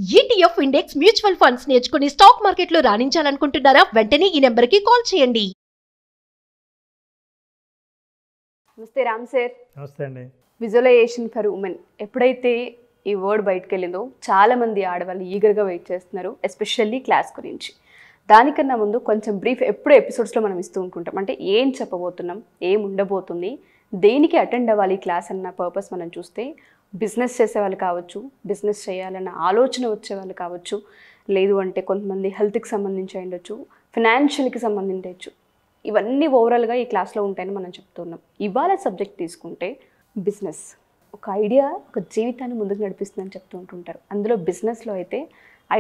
ETF index mutual funds నేర్చుకుని stock మార్కెట్లో రాణించాలనుకుంటున్నారా? వెంటనే ఈ నెంబర్కి కాల్ చేయండి. నమస్తే రామ్ సార్. నమస్తే అండి. విజువలైజేషన్ ఫర్ ఉమెన్ ఎప్పుడైతే ఈ వర్డ్ బయటకు వెళ్ళిందో చాలామంది ఆడవాళ్ళు ఈగర్గా వెయిట్ చేస్తున్నారు, ఎస్పెషల్లీ క్లాస్ గురించి. దానికన్నా ముందు కొంచెం బ్రీఫ్ ఎప్పుడు ఎపిసోడ్స్లో మనం ఇస్తూ ఉంటుంటాం. అంటే ఏం చెప్పబోతున్నాం, ఏం ఉండబోతుంది, దేనికి అటెండ్ అవ్వాలి క్లాస్ అన్న పర్పస్ మనం చూస్తే బిజినెస్ చేసేవాళ్ళు కావచ్చు, బిజినెస్ చేయాలన్న ఆలోచన వచ్చేవాళ్ళు కావచ్చు, లేదు అంటే కొంతమంది హెల్త్కి సంబంధించి ఉండొచ్చు, ఫినాన్షియల్కి సంబంధించవచ్చు. ఇవన్నీ ఓవరాల్గా ఈ క్లాస్లో ఉంటాయని మనం చెప్తున్నాం. ఇవాళ సబ్జెక్ట్ తీసుకుంటే బిజినెస్ ఒక ఐడియా ఒక జీవితాన్ని ముందుకు నడిపిస్తుందని చెప్తూ ఉంటుంటారు. అందులో బిజినెస్లో అయితే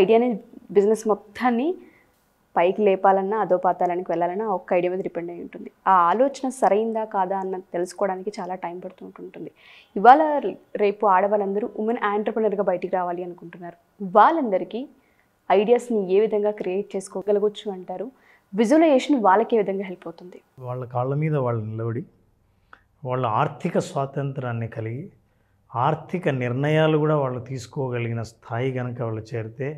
ఐడియాని బిజినెస్ మొత్తాన్ని పైకి లేపాలన్నా అధోపాతాలానికి వెళ్ళాలన్నా ఒక్క ఐడియా మీద డిపెండ్ అయి ఉంటుంది. ఆ ఆలోచన సరైందా కాదా అన్న తెలుసుకోవడానికి చాలా టైం పడుతూ ఉంటుంది. ఇవాళ రేపు ఆడవాళ్ళందరూ ఉమెన్ ఆంటర్ప్రెనర్గా బయటికి రావాలి అనుకుంటున్నారు. వాళ్ళందరికీ ఐడియాస్ని ఏ విధంగా క్రియేట్ చేసుకోగలగొచ్చు అంటారు? విజువలైజేషన్ వాళ్ళకి ఏ విధంగా హెల్ప్ అవుతుంది? వాళ్ళ కాళ్ళ మీద వాళ్ళు నిలబడి వాళ్ళ ఆర్థిక స్వాతంత్రాన్ని కలిగి ఆర్థిక నిర్ణయాలు కూడా వాళ్ళు తీసుకోగలిగిన స్థాయి కనుక వాళ్ళు చేరితే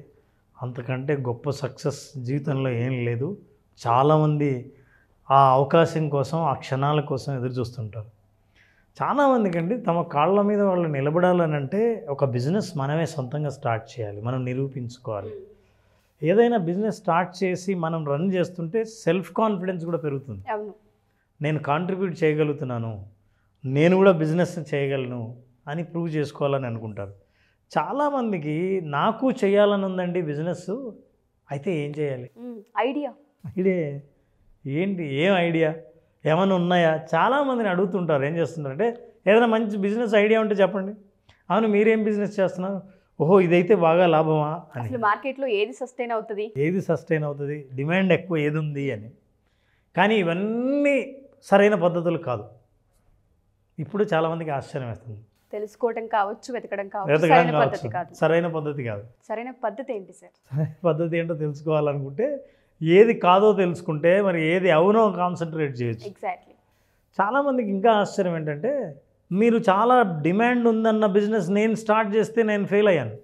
అంతకంటే గొప్ప సక్సెస్ జీవితంలో ఏం లేదు. చాలామంది ఆ అవకాశం కోసం, ఆ క్షణాల కోసం ఎదురు చూస్తుంటారు. చాలామందికి అండి తమ కాళ్ళ మీద వాళ్ళు నిలబడాలని అంటే ఒక బిజినెస్ మనమే సొంతంగా స్టార్ట్ చేయాలి, మనం నిరూపించుకోవాలి. ఏదైనా బిజినెస్ స్టార్ట్ చేసి మనం రన్ చేస్తుంటే సెల్ఫ్ కాన్ఫిడెన్స్ కూడా పెరుగుతుంది. నేను కాంట్రిబ్యూట్ చేయగలుగుతున్నాను, నేను కూడా బిజినెస్ చేయగలను అని ప్రూవ్ చేసుకోవాలని అనుకుంటారు. చాలామందికి నాకు చేయాలని ఉందండి బిజినెస్, అయితే ఏం చేయాలి? ఐడియా ఏంటి, ఏం ఐడియా ఏమైనా ఉన్నాయా? చాలామందిని అడుగుతుంటారు. ఏం చేస్తుంటారంటే ఏదైనా మంచి బిజినెస్ ఐడియా ఉంటే చెప్పండి. అవును, మీరేం బిజినెస్ చేస్తున్నారు? ఓహో, ఇదైతే బాగా లాభమా అని. మార్కెట్లో ఏది సస్టైన్ అవుతుంది, డిమాండ్ ఎక్కువ ఏది ఉంది అని. కానీ ఇవన్నీ సరైన పద్ధతులు కాదు. ఇప్పుడు చాలామందికి ఆశ్చర్యం వేస్తుంది. తెలుసుకోవడం కావచ్చు, వెతకడం కావచ్చు, సరైన పద్ధతి కాదు. సరైన పద్ధతి ఏంటి సార్? సరైన పద్ధతి ఏంటో తెలుసుకోవాలనుకుంటే ఏది కాదో తెలుసుకుంటే మరి ఏది అవునో కాన్సన్ట్రేట్ చేయొచ్చు. ఎగ్జాక్ట్లీ. చాలామందికి ఇంకా ఆశ్చర్యం ఏంటంటే మీరు చాలా డిమాండ్ ఉందన్న బిజినెస్ నేను స్టార్ట్ చేస్తే నేను ఫెయిల్ అయ్యాను,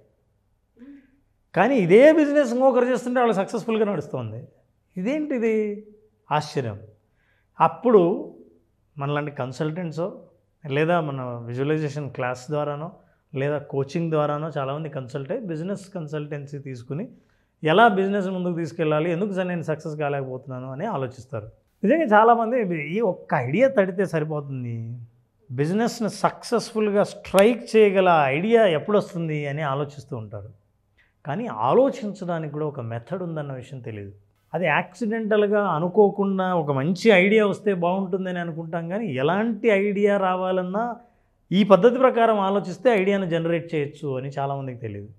కానీ ఇదే బిజినెస్ ఇంకొకరు చేస్తుంటే వాళ్ళు సక్సెస్ఫుల్గా నడుస్తుంది. ఇదేంటిది ఆశ్చర్యం. అప్పుడు మనలాంటి కన్సల్టెంట్సో లేదా మన విజువలైజేషన్ క్లాస్ ద్వారానో లేదా కోచింగ్ ద్వారానో చాలామంది కన్సల్ట్ అయ్యి బిజినెస్ కన్సల్టెన్సీ తీసుకుని ఎలా బిజినెస్ ముందుకు తీసుకెళ్ళాలి, ఎందుకు సార్ నేను సక్సెస్ కాలేకపోతున్నాను అని ఆలోచిస్తారు. నిజంగా చాలామంది ఈ ఒక్క ఐడియా తడితే సరిపోతుంది, బిజినెస్ని సక్సెస్ఫుల్గా స్ట్రైక్ చేయగల ఐడియా ఎప్పుడు వస్తుంది అని ఆలోచిస్తూ ఉంటారు. కానీ ఆలోచించడానికి కూడా ఒక మెథడ్ ఉందన్న విషయం తెలియదు. అది యాక్సిడెంటల్గా అనుకోకుండా ఒక మంచి ఐడియా వస్తే బాగుంటుందని అనుకుంటాం, కానీ ఎలాంటి ఐడియా రావాలన్నా ఈ పద్ధతి ప్రకారం ఆలోచిస్తే ఐడియాను జనరేట్ చేయొచ్చు అని చాలామందికి తెలియదు.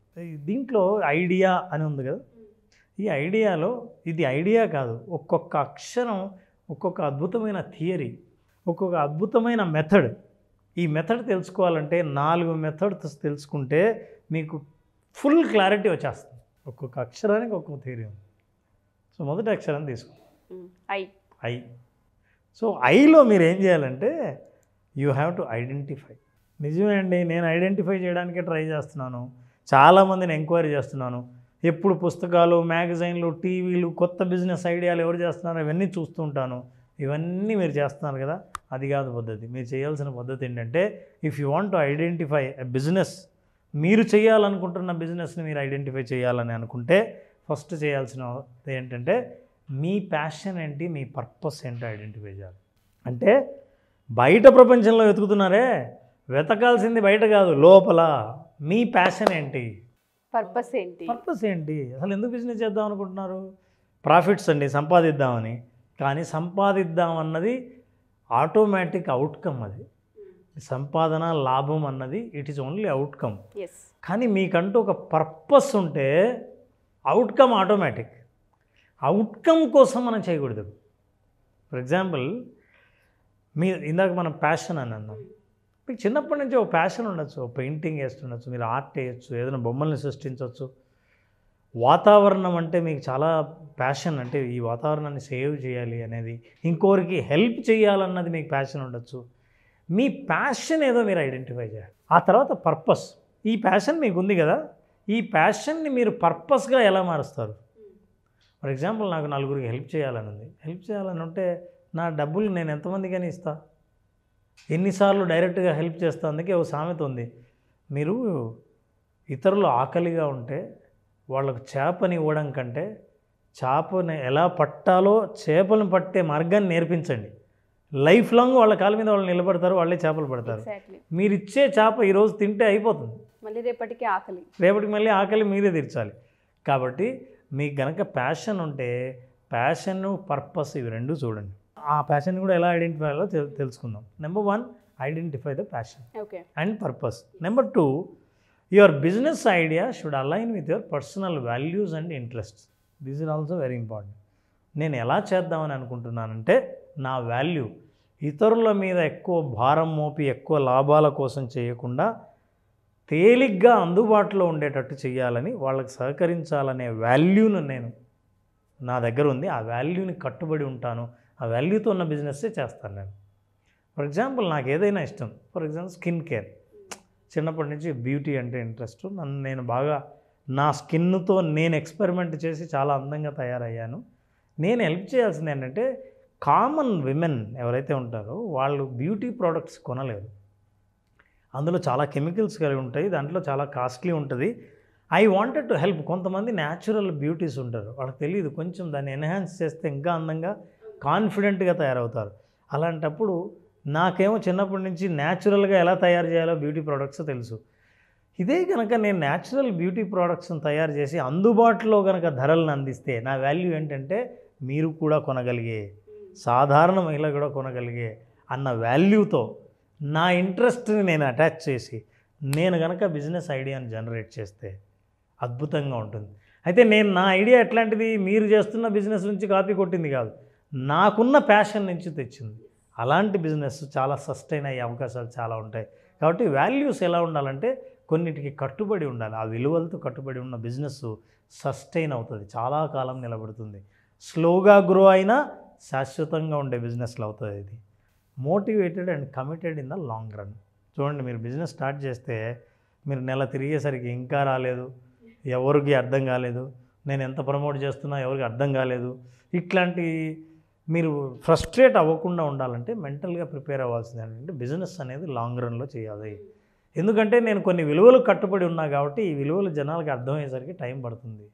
దీంట్లో ఐడియా అని ఉంది కదా, ఈ ఐడియాలో ఇది ఐడియా కాదు, ఒక్కొక్క అక్షరం ఒక్కొక్క అద్భుతమైన థియరీ, ఒక్కొక్క అద్భుతమైన మెథడ్. ఈ మెథడ్ తెలుసుకోవాలంటే 4 మెథడ్స్ తెలుసుకుంటే మీకు ఫుల్ క్లారిటీ వచ్చేస్తుంది. ఒక్కొక్క అక్షరానికి ఒక్కొక్క థియరీ ఉంది. సో మొదటి అక్షరం తీసుకో, ఐ. సో ఐలో మీరు ఏం చేయాలంటే యూ హ్యావ్ టు ఐడెంటిఫై. నిజమే అండి, నేను ఐడెంటిఫై చేయడానికే ట్రై చేస్తున్నాను, చాలామందిని ఎంక్వైరీ చేస్తున్నాను, ఎప్పుడు పుస్తకాలు, మ్యాగజైన్లు, టీవీలు, కొత్త బిజినెస్ ఐడియాలు ఎవరు చేస్తున్నారో ఇవన్నీ చూస్తూ ఉంటాను. ఇవన్నీ మీరు చేస్తున్నారు కదా, అది కాదు పద్ధతి. మీరు చేయాల్సిన పద్ధతి ఏంటంటే if you want to identify a business, మీరు చేయాలనుకుంటున్న బిజినెస్ని మీరు ఐడెంటిఫై చేయాలని అనుకుంటే ఫస్ట్ చేయాల్సిన ఏంటంటే మీ ప్యాషన్ ఏంటి, మీ పర్పస్ ఏంటో ఐడెంటిఫై చేయాలి. అంటే బయట ప్రపంచంలో వెతుకుతున్నారే, వెతకాల్సింది బయట కాదు, లోపల. మీ ప్యాషన్ ఏంటి, పర్పస్ ఏంటి, అసలు ఎందుకు బిజినెస్ చేద్దాం అనుకుంటున్నారు? ప్రాఫిట్స్ అండి, సంపాదిద్దామని. కానీ సంపాదిద్దాం అన్నది ఆటోమేటిక్ అవుట్కమ్. అది సంపాదన, లాభం అన్నది ఇట్ ఈస్ ఓన్లీ అవుట్కమ్. కానీ మీకంటూ ఒక పర్పస్ ఉంటే అవుట్కమ్ ఆటోమేటిక్. అవుట్కమ్ కోసం మనం చేయకూడదు. ఫర్ ఎగ్జాంపుల్, ఇందాక మనం ప్యాషన్ అని అన్నాం. మీకు చిన్నప్పటి నుంచి ఒక ప్యాషన్ ఉండొచ్చు, పెయింటింగ్ వేస్తుండొచ్చు, మీరు ఆర్ట్ వేయచ్చు, ఏదైనా బొమ్మల్ని సృష్టించవచ్చు. వాతావరణం అంటే మీకు చాలా ప్యాషన్, అంటే ఈ వాతావరణాన్ని సేవ్ చేయాలి అనేది, ఇంకోరికి హెల్ప్ చేయాలన్నది మీకు ప్యాషన్ ఉండొచ్చు. మీ ప్యాషన్ ఏదో మీరు ఐడెంటిఫై చేయాలి. ఆ తర్వాత పర్పస్. ఈ ప్యాషన్ మీకు ఉంది కదా, ఈ ప్యాషన్ని మీరు పర్పస్గా ఎలా మారుస్తారు? ఫర్ ఎగ్జాంపుల్ నాకు నలుగురికి హెల్ప్ చేయాలని ఉంది. హెల్ప్ చేయాలని ఉంటే నా డబ్బులు నేను ఎంతమందికైనా ఇస్తా, ఎన్నిసార్లు డైరెక్ట్గా హెల్ప్ చేస్తా. అందుకే ఓ సామెత ఉంది, మీరు ఇతరులు ఆకలిగా ఉంటే వాళ్ళకు చేపని ఇవ్వడం కంటే చేపని ఎలా పట్టాలో చేపలను పట్టే మార్గాన్ని నేర్పించండి. లైఫ్ లాంగ్ వాళ్ళ కాళ్ళ మీద వాళ్ళు నిలబడతారు, వాళ్ళే చేపలు పడతారు. మీరు ఇచ్చే చేప ఈరోజు తింటే అయిపోతుంది, మళ్ళీ రేపటికి మళ్ళీ ఆకలి మీరే తీర్చాలి. కాబట్టి మీకు గనక ప్యాషన్ ఉంటే ప్యాషన్, పర్పస్ ఇవి రెండు చూడండి. ఆ ప్యాషన్ కూడా ఎలా ఐడెంటిఫై అయ్యాలో తెలుసుకుందాం. Number 1, identify the passion and purpose. Number 2, your business idea should align with your personal values and interests. This is also very important. నేను ఎలా చేద్దామని అనుకుంటున్నానంటే నా వాల్యూ ఇతరుల మీద ఎక్కువ భారం మోపి ఎక్కువ లాభాల కోసం చేయకుండా తేలిగ్గా అందుబాటులో ఉండేటట్టు చేయాలని, వాళ్ళకి సహకరించాలనే వాల్యూను నేను నా దగ్గర ఉంది. ఆ వాల్యూని కట్టుబడి ఉంటాను. ఆ వాల్యూతో ఉన్న బిజినెస్సే చేస్తాను నేను. ఫర్ ఎగ్జాంపుల్ నాకు ఏదైనా ఇష్టం. For example skin care. చిన్నప్పటి నుంచి బ్యూటీ అంటే ఇంట్రెస్ట్. నేను బాగా నా స్కిన్తో నేను ఎక్స్పెరిమెంట్ చేసి చాలా అందంగా తయారయ్యాను. నేను హెల్ప్ చేయాల్సింది ఏంటంటే కామన్ విమెన్ ఎవరైతే ఉంటారో వాళ్ళు బ్యూటీ ప్రోడక్ట్స్ కొనలేరు. అందులో చాలా కెమికల్స్ కలిగి ఉంటాయి, దాంట్లో చాలా కాస్ట్లీ ఉంటుంది. I wanted to help. కొంతమంది న్యాచురల్ బ్యూటీస్ ఉంటారు, వాళ్ళకి తెలియదు, కొంచెం దాన్ని ఎన్హాన్స్ చేస్తే ఇంకా అందంగా కాన్ఫిడెంట్గా తయారవుతారు. అలాంటప్పుడు నాకేమో చిన్నప్పటి నుంచి న్యాచురల్గా ఎలా తయారు చేయాలో బ్యూటీ ప్రోడక్ట్స్ తెలుసు. ఇదే కనుక నేను న్యాచురల్ బ్యూటీ ప్రోడక్ట్స్ని తయారు చేసి అందుబాటులో కనుక ధరలను అందిస్తే నా వాల్యూ ఏంటంటే మీరు కూడా కొనగలిగే, సాధారణ మహిళ కూడా కొనగలిగే అన్న వాల్యూతో నా ఇంట్రెస్ట్ని నేను అటాచ్ చేసి నేను కనుక బిజినెస్ ఐడియాని జనరేట్ చేస్తే అద్భుతంగా ఉంటుంది. అయితే నేను నా ఐడియా ఎట్లాంటిది, మీరు చేస్తున్న బిజినెస్ నుంచి కాపీ కొట్టింది కాదు, నాకున్న ప్యాషన్ నుంచి తెచ్చింది. అలాంటి బిజినెస్ చాలా సస్టైన్ అయ్యే అవకాశాలు చాలా ఉంటాయి. కాబట్టి వాల్యూస్ ఎలా ఉండాలంటే కొన్నిటికి కట్టుబడి ఉండాలి. ఆ విలువలతో కట్టుబడి ఉన్న బిజినెస్ సస్టైన్ అవుతుంది, చాలా కాలం నిలబడుతుంది. స్లోగా గ్రో అయినా శాశ్వతంగా ఉండే బిజినెస్లు అవుతుంది. ఇది motivated and committed in the long run. చూడండి, మీరు బిజినెస్ స్టార్ట్ చేస్తే మీరు నెల తిరిగేసరికి ఇంకా రాలేదు, ఎవరికి అర్థం కాలేదు, నేను ఎంత ప్రమోట్ చేస్తున్నా ఎవరికి అర్థం కాలేదు, ఇట్లాంటి మీరు ఫ్రస్ట్రేట్ అవ్వకుండా ఉండాలంటే మెంటల్గా ప్రిపేర్ అవ్వాల్సింది ఏంటంటే బిజినెస్ అనేది లాంగ్ రన్లో చేయాలి. ఎందుకంటే నేను కొన్ని విలువలు కట్టుబడి ఉన్నా కాబట్టి ఈ విలువలు జనాలకు అర్థమయ్యేసరికి టైం పడుతుంది.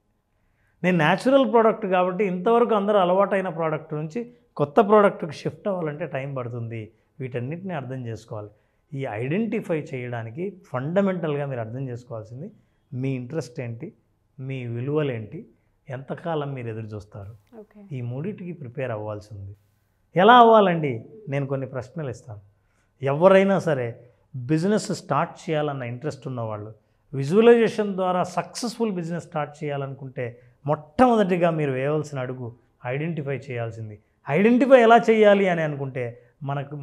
నేను న్యాచురల్ ప్రోడక్ట్ కాబట్టి ఇంతవరకు అందరూ అలవాటైన ప్రోడక్ట్ నుంచి కొత్త ప్రోడక్ట్కి షిఫ్ట్ అవ్వాలంటే టైం పడుతుంది. వీటన్నిటిని అర్థం చేసుకోవాలి. ఈ ఐడెంటిఫై చేయడానికి ఫండమెంటల్గా మీరు అర్థం చేసుకోవాల్సింది మీ ఇంట్రెస్ట్ ఏంటి, మీ విలువలు ఏంటి, ఎంతకాలం మీరు ఎదురు చూస్తారు, ఈ మూడింటికి ప్రిపేర్ అవ్వాల్సింది. ఎలా అవ్వాలండి? నేను కొన్ని ప్రశ్నలు ఇస్తాను. ఎవరైనా సరే బిజినెస్ స్టార్ట్ చేయాలన్న ఇంట్రెస్ట్ ఉన్నవాళ్ళు విజువలైజేషన్ ద్వారా సక్సెస్ఫుల్ బిజినెస్ స్టార్ట్ చేయాలనుకుంటే మొట్టమొదటిగా మీరు వేయవలసిన అడుగు ఐడెంటిఫై చేయాల్సింది. ఐడెంటిఫై ఎలా చేయాలి అని అనుకుంటే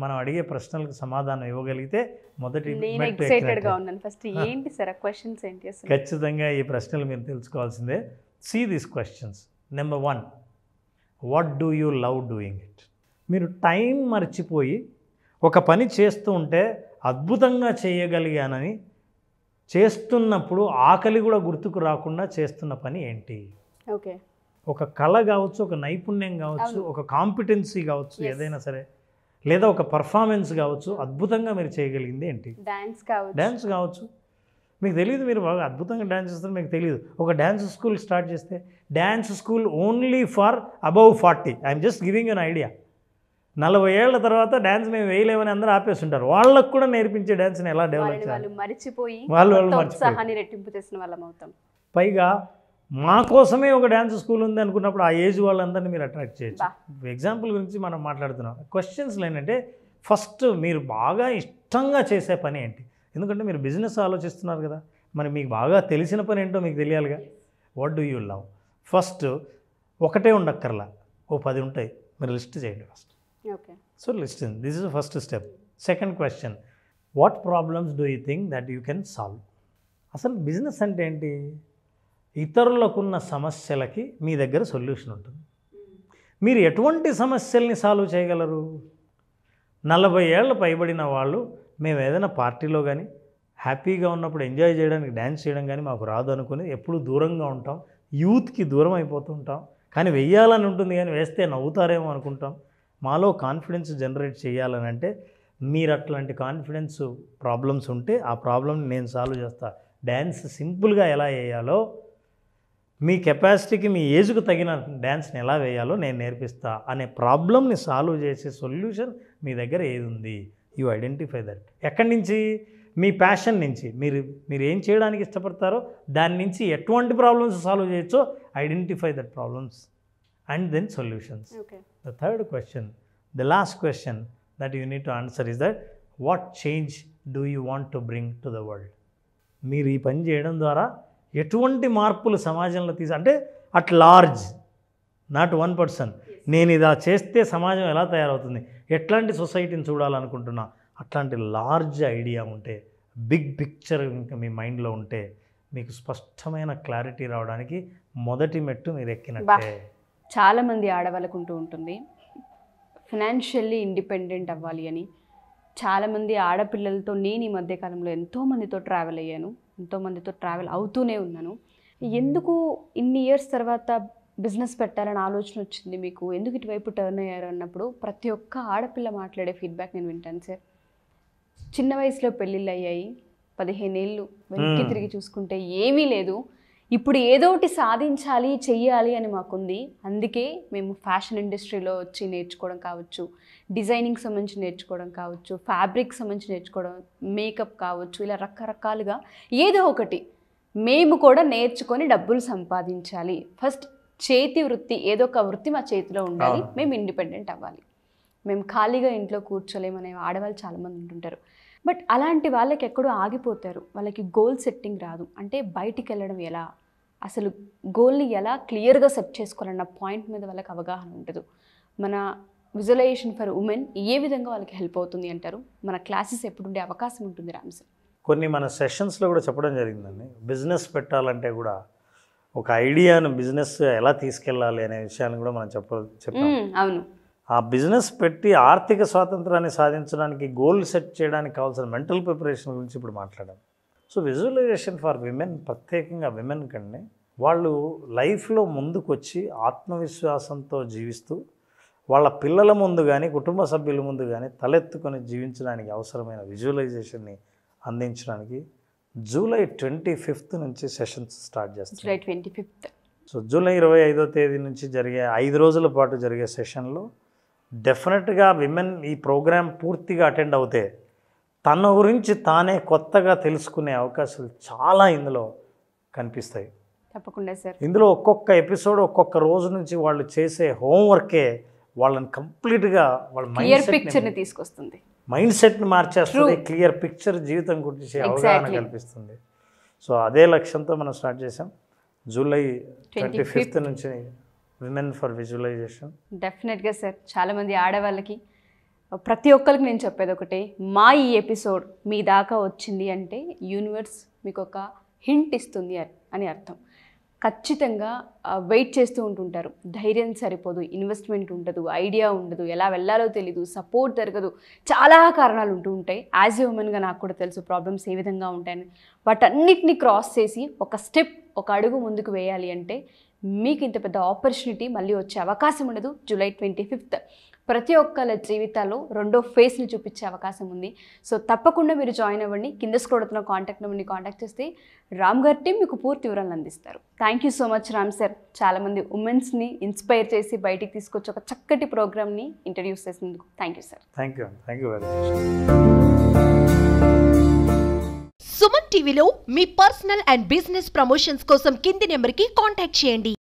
మనం అడిగే ప్రశ్నలకు సమాధానం ఇవ్వగలిగితే మొదటి ఖచ్చితంగా ఈ ప్రశ్నలు మీరు తెలుసుకోవాల్సిందే. See these questions. Number 1, what do you love doing it? మీరు టైం మర్చిపోయి ఒక పని చేస్తూ ఉంటే అద్భుతంగా చేయగలిగానని చేస్తున్నప్పుడు ఆకలి కూడా గుర్తుకు రాకుండా చేస్తున్న పని ఏంటి? ఓకే, ఒక కళ కావచ్చు, ఒక నైపుణ్యం కావచ్చు, ఒక కాంపిటెన్సీ కావచ్చు, ఏదైనా సరే, లేదా ఒక పర్ఫార్మెన్స్ కావచ్చు, అద్భుతంగా మీరు చేయగలిగింది ఏంటి? డ్యాన్స్ కావచ్చు. మీకు తెలియదు, మీరు బాగా అద్భుతంగా డ్యాన్స్ చేస్తారు, మీకు తెలియదు. ఒక డ్యాన్స్ స్కూల్ స్టార్ట్ చేస్తే dance school only for above 40. I'm just giving an idea. 40 ఏళ్ల తర్వాత డ్యాన్స్ మేము వేయలేమని అందరూ ఆపేస్తుంటారు. వాళ్ళకు కూడా నేర్పించే డ్యాన్స్ని ఎలా డెవలప్ చేయాలి, ఉత్సాహాన్ని రెట్టింపు చేసిన వాళ్ళం అవుతాం. పైగా మా కోసమే ఒక డ్యాన్స్ స్కూల్ ఉంది అనుకున్నప్పుడు ఆ ఏజ్ వాళ్ళందరినీ మీరు అట్రాక్ట్ చేయొచ్చు. ఎగ్జాంపుల్ గురించి మనం మాట్లాడుతున్నాం. క్వశ్చన్స్లో ఏంటంటే ఫస్ట్ మీరు బాగా ఇష్టంగా చేసే పని ఏంటి? ఎందుకంటే మీరు బిజినెస్ ఆలోచిస్తున్నారు కదా, మరి మీకు బాగా తెలిసిన పని ఏంటో మీకు తెలియాలిగా. What do you love? First ఒకటే ఉండక్కర్లా, ఓ 10 ఉంటాయి, మీరు లిస్ట్ చేయండి first. Okay, so list, this is the first step. Second question, what problems do you think that you can solve? అసలు బిజినెస్ అంటే ఏంటి? ఇతరులకున్న సమస్యలకి మీ దగ్గర సొల్యూషన్ ఉంటుంది. మీరు ఎటువంటి సమస్యల్ని సాల్వ్ చేయగలరు? 40 ఏళ్ళు పైబడిన వాళ్ళు మేము ఏదైనా పార్టీలో కానీ హ్యాపీగా ఉన్నప్పుడు ఎంజాయ్ చేయడానికి డ్యాన్స్ చేయడం కానీ మాకు రాదు అనుకుని ఎప్పుడు దూరంగా ఉంటాం, యూత్కి దూరం అయిపోతూ ఉంటాం. కానీ వెయ్యాలని ఉంటుంది కానీ వేస్తే నవ్వుతారేమో అనుకుంటాం. మాలో కాన్ఫిడెన్స్ జనరేట్ చేయాలని అంటే మీరు అట్లాంటి కాన్ఫిడెన్స్ ప్రాబ్లమ్స్ ఉంటే ఆ ప్రాబ్లమ్ని నేను సాల్వ్ చేస్తా. డ్యాన్స్ సింపుల్గా ఎలా వేయాలో, మీ కెపాసిటీకి మీ ఏజ్కు తగిన డ్యాన్స్ని ఎలా వేయాలో నేను నేర్పిస్తా అనే ప్రాబ్లమ్ని సాల్వ్ చేసే సొల్యూషన్ మీ దగ్గర ఏది ఉంది, యూ ఐడెంటిఫై దట్. ఎక్కడి నుంచి? మీ ప్యాషన్ నుంచి, మీరు ఏం చేయడానికి ఇష్టపడతారో దాని నుంచి ఎటువంటి ప్రాబ్లమ్స్ సాల్వ్ చేయొచ్చో identify that problems and then solutions. The third question, the last question that you need to answer is that what change do you want to bring to the world? మీరు ఈ పని చేయడం ద్వారా ఎటువంటి మార్పులు సమాజంలో అంటే at large, not one person. నేను ఇలా చేస్తే సమాజం ఎలా తయారవుతుంది, ఎట్లాంటి సొసైటీని చూడాలనుకుంటున్నా, అట్లాంటి లార్జ్ ఐడియా ఉంటే, బిగ్ పిక్చర్ ఇంకా మీ మైండ్లో ఉంటే మీకు స్పష్టమైన క్లారిటీ రావడానికి మొదటి మెట్టు మీరు ఎక్కినట్టే. చాలామంది ఆడవాళ్ళకు ఉంటుంది ఫినాన్షియల్లీ ఇండిపెండెంట్ అవ్వాలి అని. చాలామంది ఆడపిల్లలతో నేను ఈ మధ్యకాలంలో ఎంతోమందితో ట్రావెల్ అయ్యాను, ఎంతోమందితో ట్రావెల్ అవుతూనే ఉన్నాను. ఎందుకు ఇన్ని ఇయర్స్ తర్వాత బిజినెస్ పెట్టాలని ఆలోచన వచ్చింది మీకు, ఎందుకు ఇటువైపు టర్న్ అయ్యారు అన్నప్పుడు ప్రతి ఒక్క ఆడపిల్ల మాట్లాడే ఫీడ్బ్యాక్ నేను వింటాను సార్. చిన్న వయసులో పెళ్ళిళ్ళు అయ్యాయి, 15 ఏళ్ళు వెనక్కి తిరిగి చూసుకుంటే ఏమీ లేదు, ఇప్పుడు ఏదో ఒకటి సాధించాలి చెయ్యాలి అని మాకుంది. అందుకే మేము ఫ్యాషన్ ఇండస్ట్రీలో వచ్చి నేర్చుకోవడం కావచ్చు, డిజైనింగ్ సంబంధించి నేర్చుకోవడం కావచ్చు, ఫ్యాబ్రిక్ సంబంధించి నేర్చుకోవడం, మేకప్ కావచ్చు, ఇలా రకరకాలుగా ఏదో ఒకటి మేము కూడా నేర్చుకొని డబ్బులు సంపాదించాలి. ఫస్ట్ చేతి వృత్తి, ఏదో ఒక వృత్తి మా చేతిలో ఉండాలి, మేము ఇండిపెండెంట్ అవ్వాలి, మేము ఖాళీగా ఇంట్లో కూర్చోలేమనే ఆడవాళ్ళు చాలామంది ఉంటుంటారు. బట్ అలాంటి వాళ్ళకి ఎక్కడో ఆగిపోతారు, వాళ్ళకి గోల్ సెట్టింగ్ రాదు. అంటే బయటికి వెళ్ళడం ఎలా, అసలు గోల్ని ఎలా క్లియర్గా సెట్ చేసుకోవాలన్న పాయింట్ మీద వాళ్ళకి అవగాహన ఉండదు. మన విజువలైజేషన్ ఫర్ ఉమెన్ ఏ విధంగా వాళ్ళకి హెల్ప్ అవుతుంది అంటారు? మన క్లాసెస్ ఎప్పుడు ఉండే అవకాశం ఉంటుంది రామ్ సార్? కొన్ని మన సెషన్స్లో కూడా చెప్పడం జరిగిందండి. బిజినెస్ పెట్టాలంటే కూడా ఒక ఐడియాను బిజినెస్ ఎలా తీసుకెళ్ళాలి అనే విషయాన్ని కూడా మనం చెప్పాం. అవును. ఆ బిజినెస్ పెట్టి ఆర్థిక స్వాతంత్రాన్ని సాధించడానికి, గోల్ సెట్ చేయడానికి కావాల్సిన మెంటల్ ప్రిపరేషన్ గురించి ఇప్పుడు మాట్లాడాం. సో విజువలైజేషన్ ఫర్ విమెన్, ప్రత్యేకంగా విమెన్ కంటే వాళ్ళు లైఫ్లో ముందుకు వచ్చి ఆత్మవిశ్వాసంతో జీవిస్తూ వాళ్ళ పిల్లల ముందు కానీ కుటుంబ సభ్యుల ముందు కానీ తలెత్తుకొని జీవించడానికి అవసరమైన విజువలైజేషన్ని అందించడానికి జూలై 25th నుంచి సెషన్స్ స్టార్ట్ చేస్తాం. July 25th. సో జూలై 25వ తేదీ నుంచి జరిగే 5 రోజుల పాటు జరిగే సెషన్లో డెఫినెట్గా విమెన్ ఈ ప్రోగ్రాం పూర్తిగా అటెండ్ అవుతే తన గురించి తానే కొత్తగా తెలుసుకునే అవకాశాలు చాలా ఇందులో కనిపిస్తాయి. తప్పకుండా సార్. ఇందులో ఒక్కొక్క ఎపిసోడ్, ఒక్కొక్క రోజు నుంచి వాళ్ళు చేసే హోంవర్కే వాళ్ళని కంప్లీట్గా వాళ్ళ క్లియర్ పిక్చర్ని తీసుకొస్తుంది, మైండ్ సెట్ని మార్చేస్తుంది, క్లియర్ పిక్చర్ జీవితం గురించి అవగాహన కల్పిస్తుంది. సో అదే లక్ష్యంతో మనం స్టార్ట్ చేసాం. జూలై 25th నుంచి విమెన్ ఫర్ విజువలైజేషన్. డెఫినెట్గా సార్, చాలామంది ఆడవాళ్ళకి ప్రతి ఒక్కరికి నేను చెప్పేది ఒకటే, మా ఈ ఎపిసోడ్ మీ దాకా వచ్చింది అంటే యూనివర్స్ మీకు ఒక హింట్ ఇస్తుంది అని అర్థం. ఖచ్చితంగా వెయిట్ చేస్తూ ఉంటుంటారు, ధైర్యం సరిపోదు, ఇన్వెస్ట్మెంట్ ఉండదు, ఐడియా ఉండదు, ఎలా వెళ్ళాలో తెలీదు, సపోర్ట్ జరగదు, చాలా కారణాలు ఉంటూ ఉంటాయి. యాజ్ ఏ ఉమెన్గా నాకు కూడా తెలుసు ప్రాబ్లమ్స్ ఏ విధంగా ఉంటాయని. వాటన్నిటిని క్రాస్ చేసి ఒక స్టెప్, ఒక అడుగు ముందుకు వేయాలి అంటే మీకు ఇంత పెద్ద ఆపర్చునిటీ మళ్ళీ వచ్చే అవకాశం ఉండదు. జూలై 25th ప్రతి ఒక్కళ్ళ జీవితాల్లో రెండో ఫేస్ని చూపించే అవకాశం ఉంది. సో తప్పకుండా మీరు జాయిన్ అవ్వండి. కింద స్క్రోల్ అవుతున్న కాంటాక్ట్ నెంబర్ని కాంటాక్ట్ చేస్తే రామ్ గారి టీం మీకు పూర్తి వివరాలు అందిస్తారు. Thank you so much Ram sir. చాలామంది ఉమెన్స్ని ఇన్స్పైర్ చేసి బయటికి తీసుకొచ్చి ఒక చక్కటి ప్రోగ్రామ్ని ఇంట్రడ్యూస్ చేసినందుకు thank you sir. Thank you very much. Suman టీవీలో మీ పర్సనల్ అండ్ బిజినెస్ ప్రమోషన్స్ కోసం కింది నెంబర్కి కాంటాక్ట్ చేయండి.